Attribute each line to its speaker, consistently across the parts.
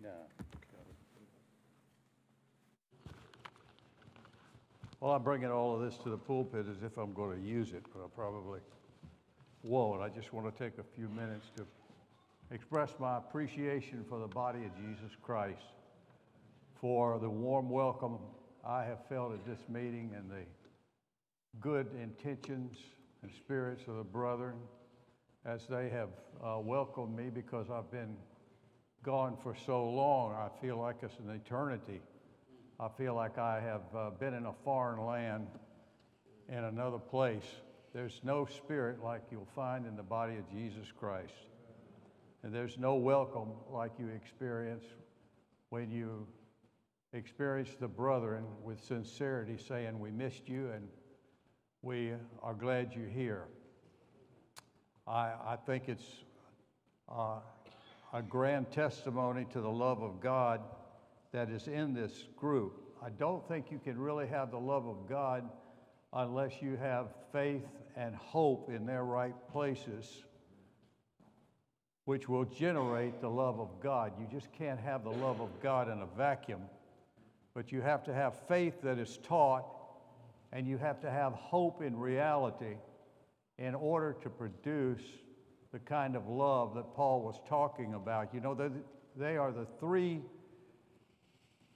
Speaker 1: No.
Speaker 2: Well, I'm bringing all of this to the pulpit as if I'm going to use it, but I probably won't. I just want to take a few minutes to express my appreciation for the body of Jesus Christ, for the warm welcome I have felt at this meeting and the good intentions and spirits of the brethren as they have welcomed me, because I've been gone for so long. I feel like it's an eternity. I feel like I have been in a foreign land, in another place. There's no spirit like you'll find in the body of Jesus Christ. And there's no welcome like you experience when you experience the brethren with sincerity saying, "We missed you and we are glad you're here." I think it's a grand testimony to the love of God that is in this group. I don't think you can really have the love of God unless you have faith and hope in their right places, which will generate the love of God. You just can't have the love of God in a vacuum, but you have to have faith that is taught, and you have to have hope in reality in order to produce the kind of love that Paul was talking about. You know, they are the three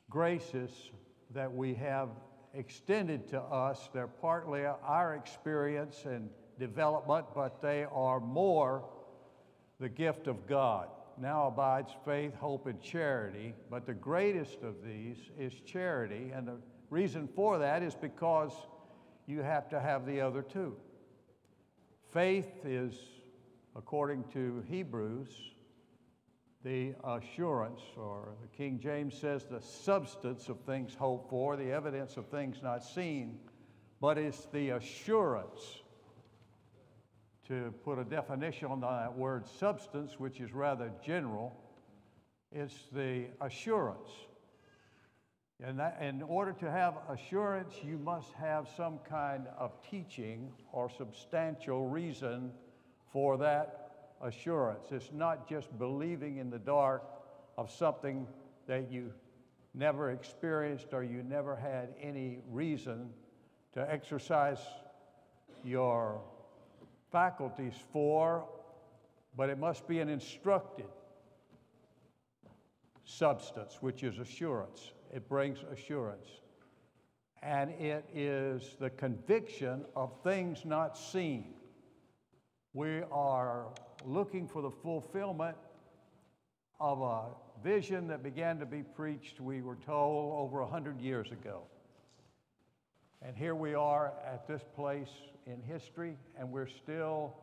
Speaker 2: graces that we have extended to us. They're partly our experience and development, but they are more the gift of God. Now abides faith, hope, and charity, but the greatest of these is charity, and the reason for that is because you have to have the other two. Faith is, according to Hebrews, the assurance, or the King James says the substance of things hoped for, the evidence of things not seen, but it's the assurance. To put a definition on that word substance, which is rather general, it's the assurance. And that, in order to have assurance, you must have some kind of teaching or substantial reason for that assurance. It's not just believing in the dark of something that you never experienced or you never had any reason to exercise your faculties for, but it must be an instructed substance, which is assurance. It brings assurance. And it is the conviction of things not seen. We are looking for the fulfillment of a vision that began to be preached, we were told, over 100 years ago. And here we are at this place in history, and we're still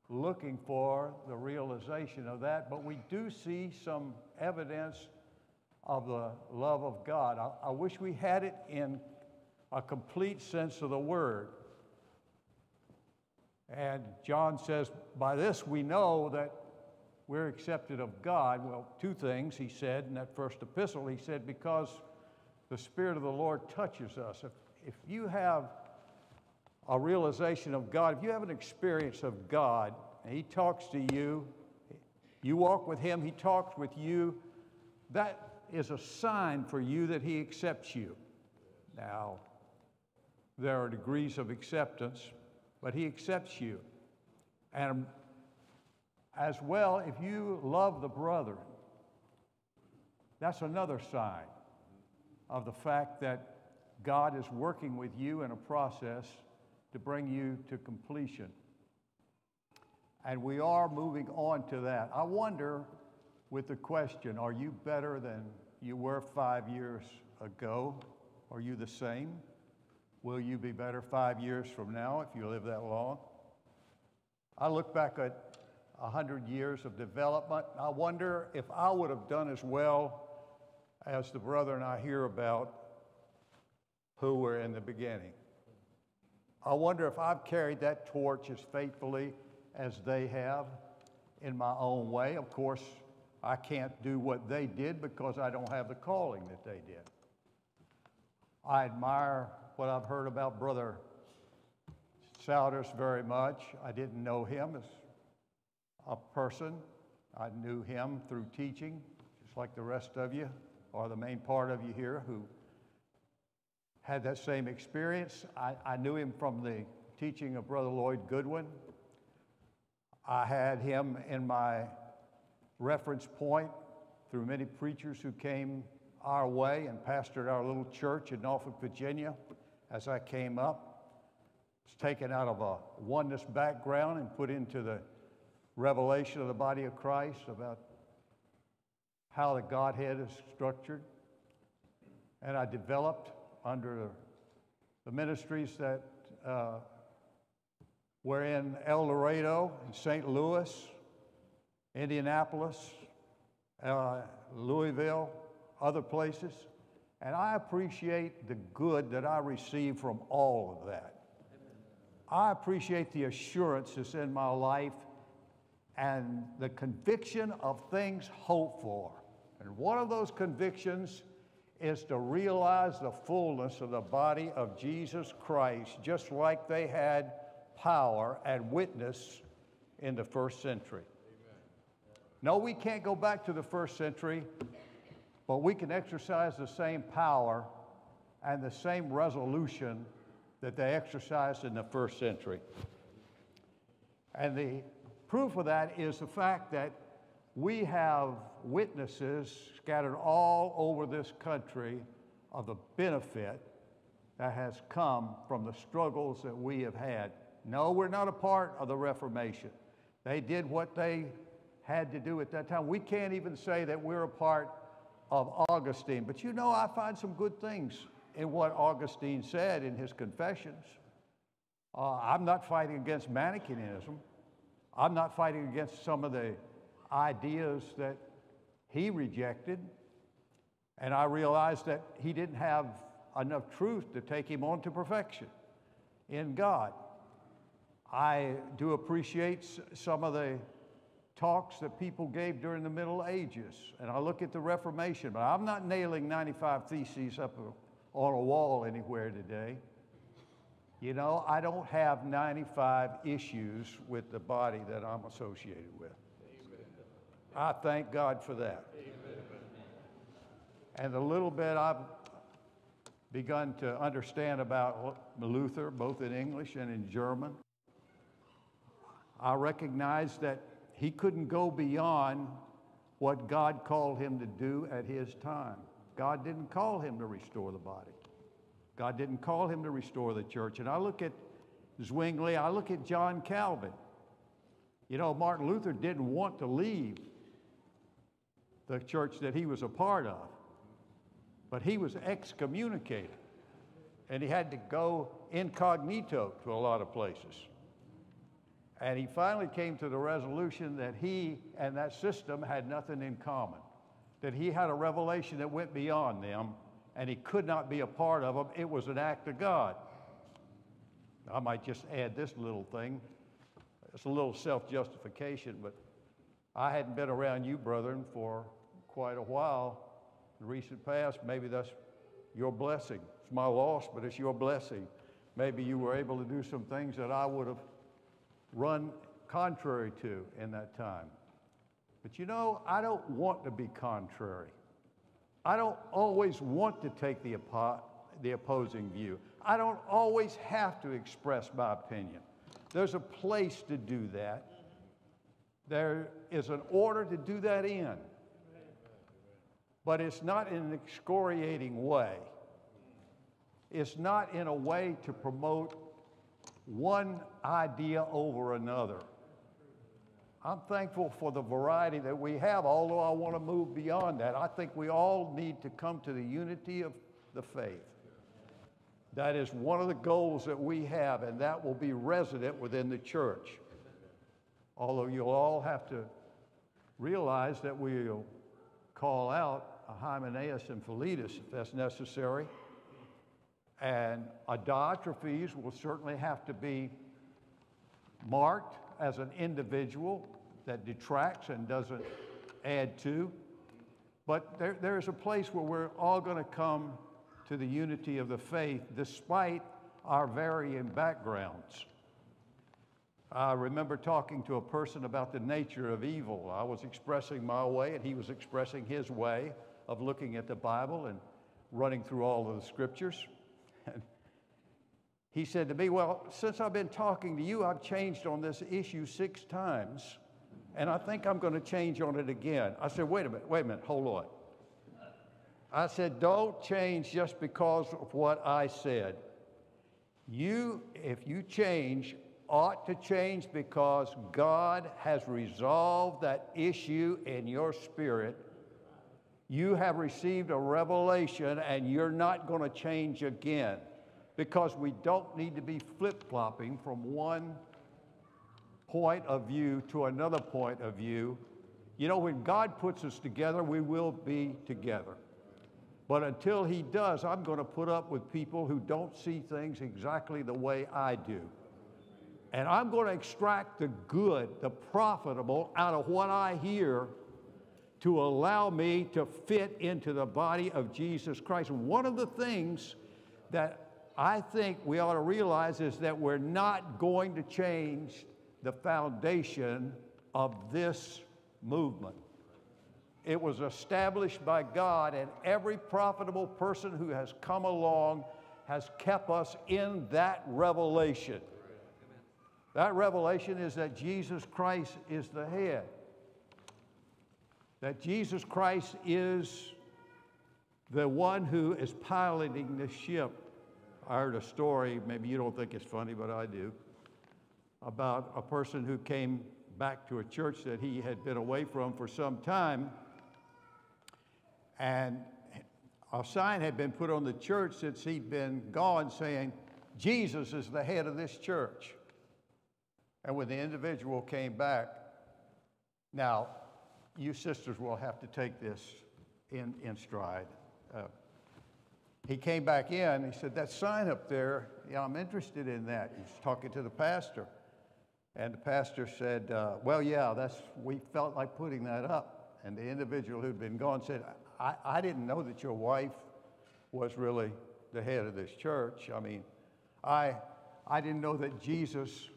Speaker 2: looking for the realization of that, but we do see some evidence of the love of God. I wish we had it in a complete sense of the word. And John says, by this we know that we're accepted of God. Well, two things he said in that first epistle. He said, because the Spirit of the Lord touches us. If you have a realization of God, if you have an experience of God, and he talks to you, you walk with him, he talks with you, that is a sign for you that he accepts you. Now, there are degrees of acceptance, but he accepts you. And as well, if you love the brethren, that's another sign of the fact that God is working with you in a process to bring you to completion. And we are moving on to that. I wonder, with the question, are you better than you were 5 years ago? Are you the same? Will you be better 5 years from now if you live that long? I look back at 100 years of development. I wonder if I would have done as well as the brethren I hear about who were in the beginning. I wonder if I've carried that torch as faithfully as they have in my own way. Of course, I can't do what they did because I don't have the calling that they did. I admire what I've heard about Brother Souders very much. I didn't know him as a person. I knew him through teaching, just like the rest of you, or the main part of you here who had that same experience. I knew him from the teaching of Brother Lloyd Goodwin. I had him in my reference point through many preachers who came our way and pastored our little church in Norfolk, Virginia as I came up. I was taken out of a oneness background and put into the revelation of the body of Christ about how the Godhead is structured. And I developed under the ministries that were in El Dorado, in St. Louis, Indianapolis, Louisville, other places. And I appreciate the good that I receive from all of that. I appreciate the assurance that's in my life and the conviction of things hoped for. And one of those convictions is to realize the fullness of the body of Jesus Christ, just like they had power and witness in the first century. No, we can't go back to the first century, but we can exercise the same power and the same resolution that they exercised in the first century. And the proof of that is the fact that we have witnesses scattered all over this country of the benefit that has come from the struggles that we have had. No, we're not a part of the Reformation. They did what they had to do at that time. We can't even say that we're a part of Augustine. But you know, I find some good things in what Augustine said in his Confessions. I'm not fighting against Manichaeism. I'm not fighting against some of the ideas that he rejected. And I realized that he didn't have enough truth to take him on to perfection in God. I do appreciate some of the talks that people gave during the Middle Ages, and I look at the Reformation, but I'm not nailing 95 Theses up on a wall anywhere today. You know, I don't have 95 issues with the body that I'm associated with. Amen. I thank God for that. Amen. And the little bit I've begun to understand about Luther, both in English and in German, I recognize that he couldn't go beyond what God called him to do at his time. God didn't call him to restore the body. God didn't call him to restore the church. And I look at Zwingli, I look at John Calvin. You know, Martin Luther didn't want to leave the church that he was a part of, but he was excommunicated, and he had to go incognito to a lot of places. And he finally came to the resolution that he and that system had nothing in common, that he had a revelation that went beyond them, and he could not be a part of them. It was an act of God. I might just add this little thing. It's a little self-justification, but I hadn't been around you, brethren, for quite a while in the recent past. Maybe that's your blessing. It's my loss, but it's your blessing. Maybe you were able to do some things that I would have run contrary to in that time. But you know, I don't want to be contrary. I don't always want to take the opposing view. I don't always have to express my opinion. There's a place to do that. There is an order to do that in. But it's not in an excoriating way. It's not in a way to promote one idea over another. I'm thankful for the variety that we have, although I want to move beyond that. I think we all need to come to the unity of the faith. That is one of the goals that we have, and that will be resident within the church. Although you'll all have to realize that we'll call out a Hymenaeus and Philetus if that's necessary. And a Diotrephes will certainly have to be marked as an individual that detracts and doesn't add to. But there's a place where we're all going to come to the unity of the faith despite our varying backgrounds. I remember talking to a person about the nature of evil. I was expressing my way, and he was expressing his way of looking at the Bible and running through all of the scriptures. And he said to me, well, since I've been talking to you, I've changed on this issue 6 times, and I think I'm going to change on it again. I said, wait a minute, hold on. I said, don't change just because of what I said. You, if you change, ought to change because God has resolved that issue in your spirit. You have received a revelation, and you're not going to change again, because we don't need to be flip-flopping from one point of view to another point of view. You know, when God puts us together, we will be together. But until he does, I'm going to put up with people who don't see things exactly the way I do. And I'm going to extract the good, the profitable out of what I hear to allow me to fit into the body of Jesus Christ. One of the things that I think we ought to realize is that we're not going to change the foundation of this movement. It was established by God, and every profitable person who has come along has kept us in that revelation. That revelation is that Jesus Christ is the head. That Jesus Christ is the one who is piloting the ship. I heard a story, maybe you don't think it's funny, but I do, about a person who came back to a church that he had been away from for some time, and a sign had been put on the church since he'd been gone saying, Jesus is the head of this church. And when the individual came back, now, you sisters will have to take this in stride. He came back in, he said, that sign up there, yeah, I'm interested in that. He's talking to the pastor. And the pastor said, well, yeah, we felt like putting that up. And the individual who'd been gone said, I didn't know that your wife was really the head of this church. I mean, I didn't know that Jesus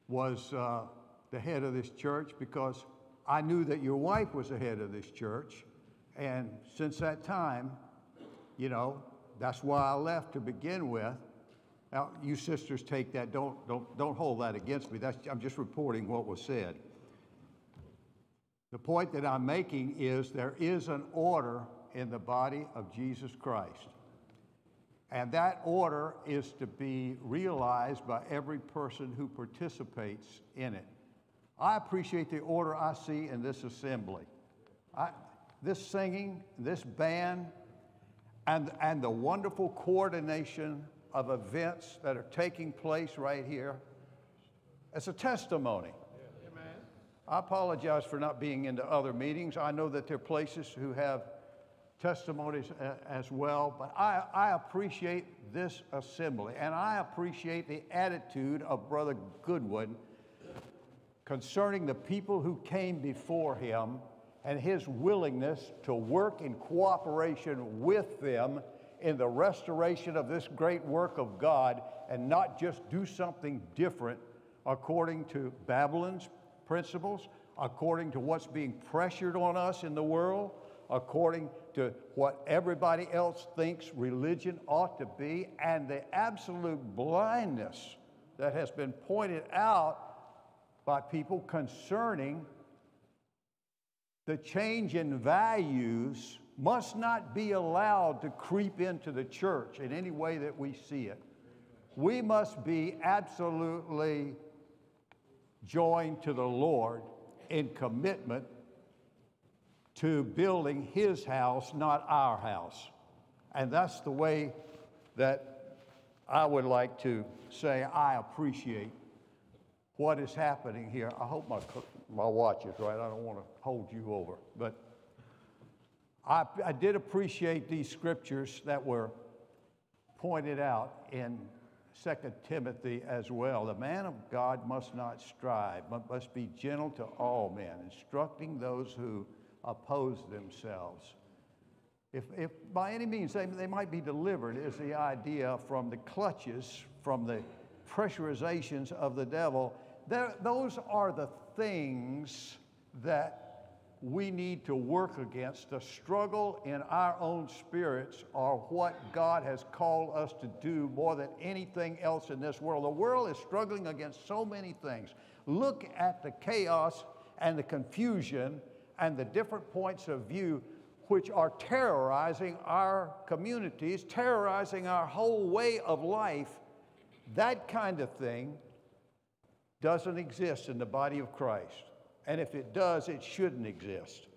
Speaker 2: was the head of this church because I knew that your wife was the head of this church. And since that time, you know, that's why I left to begin with. Now, you sisters take that, don't hold that against me. I'm just reporting what was said. The point that I'm making is there is an order in the body of Jesus Christ. And that order is to be realized by every person who participates in it. I appreciate the order I see in this assembly. This singing, this band, and the wonderful coordination of events that are taking place right here, it's a testimony. Amen. I apologize for not being into other meetings. I know that there are places who have testimonies as well, but I appreciate this assembly, and I appreciate the attitude of Brother Goodwin concerning the people who came before him and his willingness to work in cooperation with them in the restoration of this great work of God, and not just do something different according to Babylon's principles, according to what's being pressured on us in the world, according to what everybody else thinks religion ought to be, and the absolute blindness that has been pointed out by people concerning the change in values must not be allowed to creep into the church in any way that we see it. We must be absolutely joined to the Lord in commitment to building his house, not our house. And that's the way that I would like to say I appreciate what is happening here. I hope my watch is right. I don't want to hold you over. But I did appreciate these scriptures that were pointed out in 2 Timothy as well. The man of God must not strive, but must be gentle to all men, instructing those who oppose themselves. If by any means they might be delivered, is the idea, from the clutches, from the pressurizations of the devil, those are the things that we need to work against. The struggle in our own spirits are what God has called us to do more than anything else in this world. The world is struggling against so many things. Look at the chaos and the confusion and the different points of view which are terrorizing our communities, terrorizing our whole way of life. That kind of thing doesn't exist in the body of Christ. And if it does, it shouldn't exist.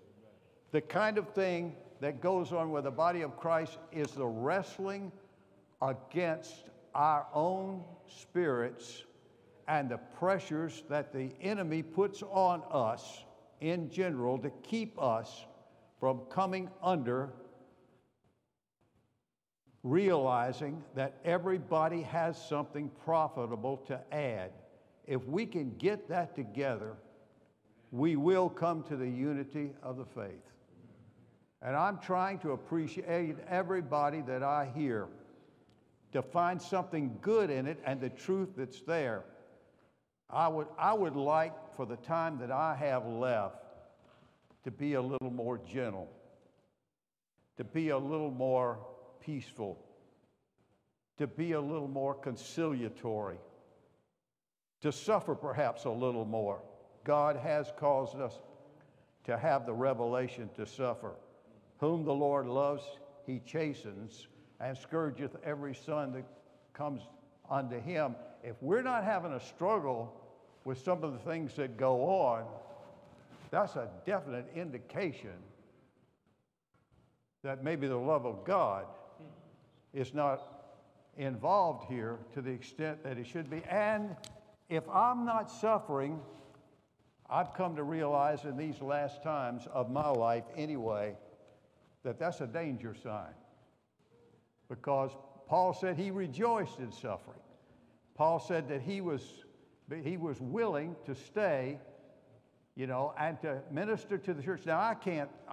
Speaker 2: The kind of thing that goes on with the body of Christ is the wrestling against our own spirits and the pressures that the enemy puts on us in general to keep us from coming under, realizing that everybody has something profitable to add. If we can get that together, we will come to the unity of the faith. And I'm trying to appreciate everybody that I hear, to find something good in it and the truth that's there. I would like, for the time that I have left, to be a little more gentle, to be a little more peaceful, to be a little more conciliatory, to suffer perhaps a little more. God has caused us to have the revelation to suffer. Whom the Lord loves, he chastens, and scourgeth every son that comes unto him. If we're not having a struggle with some of the things that go on, that's a definite indication that maybe the love of God is not involved here to the extent that it should be. And if I'm not suffering, I've come to realize in these last times of my life anyway, that that's a danger sign. Because Paul said he rejoiced in suffering. Paul said that he was willing to stay, and to minister to the church. Now, I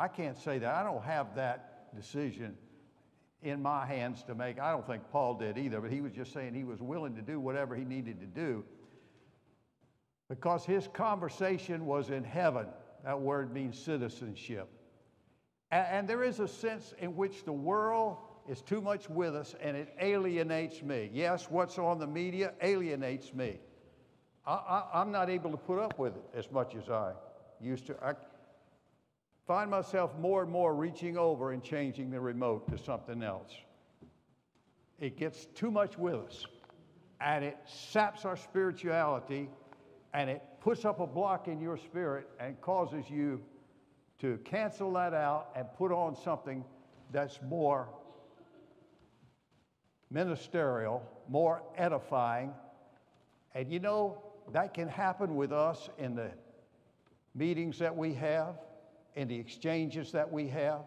Speaker 2: can't say that. I don't have that decision in my hands to make. I don't think Paul did either, but he was just saying he was willing to do whatever he needed to do because his conversation was in heaven. That word means citizenship. And there is a sense in which the world is too much with us and it alienates me. Yes, what's on the media alienates me. I'm not able to put up with it as much as I used to. I find myself more and more reaching over and changing the remote to something else. It gets too much with us, and it saps our spirituality, and it puts up a block in your spirit and causes you to cancel that out and put on something that's more ministerial, more edifying. And that can happen with us in the meetings that we have, in the exchanges that we have.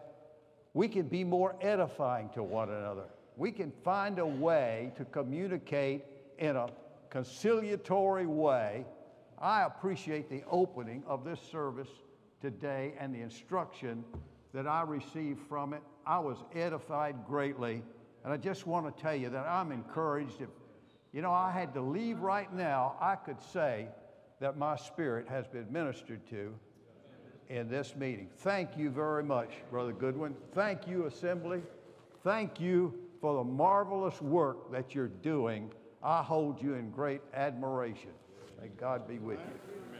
Speaker 2: We can be more edifying to one another. We can find a way to communicate in a conciliatory way. I appreciate the opening of this service today and the instruction that I received from it. I was edified greatly, and I just want to tell you that I'm encouraged. If I had to leave right now, I could say that my spirit has been ministered to in this meeting. Thank you very much, Brother Goodwin. Thank you, Assembly. Thank you for the marvelous work that you're doing. I hold you in great admiration. May God be with you.